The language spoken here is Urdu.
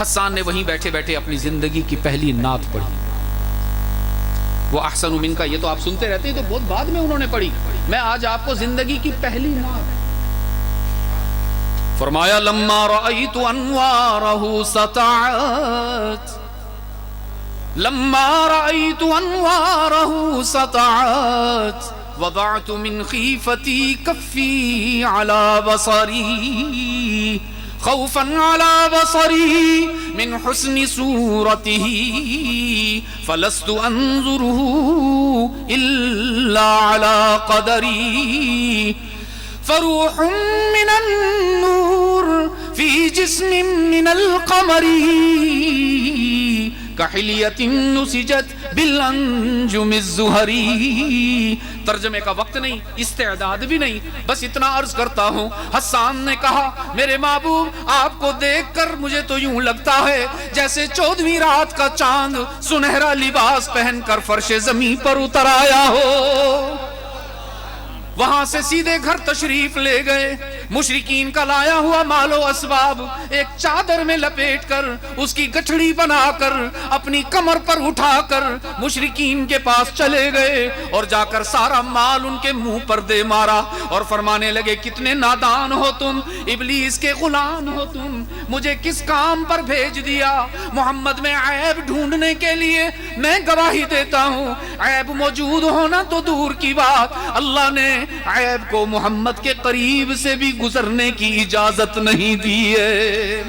حسان نے وہیں بیٹھے بیٹھے اپنی زندگی کی پہلی نعت پڑھی. وہ احسن منک، یہ تو آپ سنتے رہتے ہیں، تو بہت بعد میں انہوں نے پڑھی. میں آج آپ کو زندگی کی پہلی نعت. فرمایا لما رأيت انوارہ سطعت، لما رأيت انوارہ سطعت وضعت من خیفتی کفی على بصری خوفا على بصری من حسن صورته فلست انظره الا على قدری فروح من النور في جسم من القمر كحلیۃ نسجت بالانجم الزہری. ترجمے کا وقت نہیں، استعداد بھی نہیں، بس اتنا عرض کرتا ہوں. حسان نے کہا میرے محبوب آپ کو دیکھ کر مجھے تو یوں لگتا ہے جیسے 14ویں رات کا چاند سنہرا لباس پہن کر فرش زمین پر اتر آیا ہو. وہاں سے سیدھے گھر تشریف لے گئے. مشرکین کا لایا ہوا مال و اسباب ایک چادر میں لپیٹ کر، اس کی گٹھڑی بنا کر، اپنی کمر پر اٹھا کر مشرکین کے پاس چلے گئے اور جا کر سارا مال ان کے منہ پر دے مارا اور فرمانے لگے کتنے نادان ہو تم، ابلیس کے غلام ہو تم، مجھے کس کام پر بھیج دیا؟ محمد میں عیب ڈھونڈنے کے لیے. میں گواہی دیتا ہوں عیب موجود ہونا تو دور کی بات، اللہ نے عیب کو محمد کے قریب سے بھی گزرنے کی اجازت نہیں دی ہے.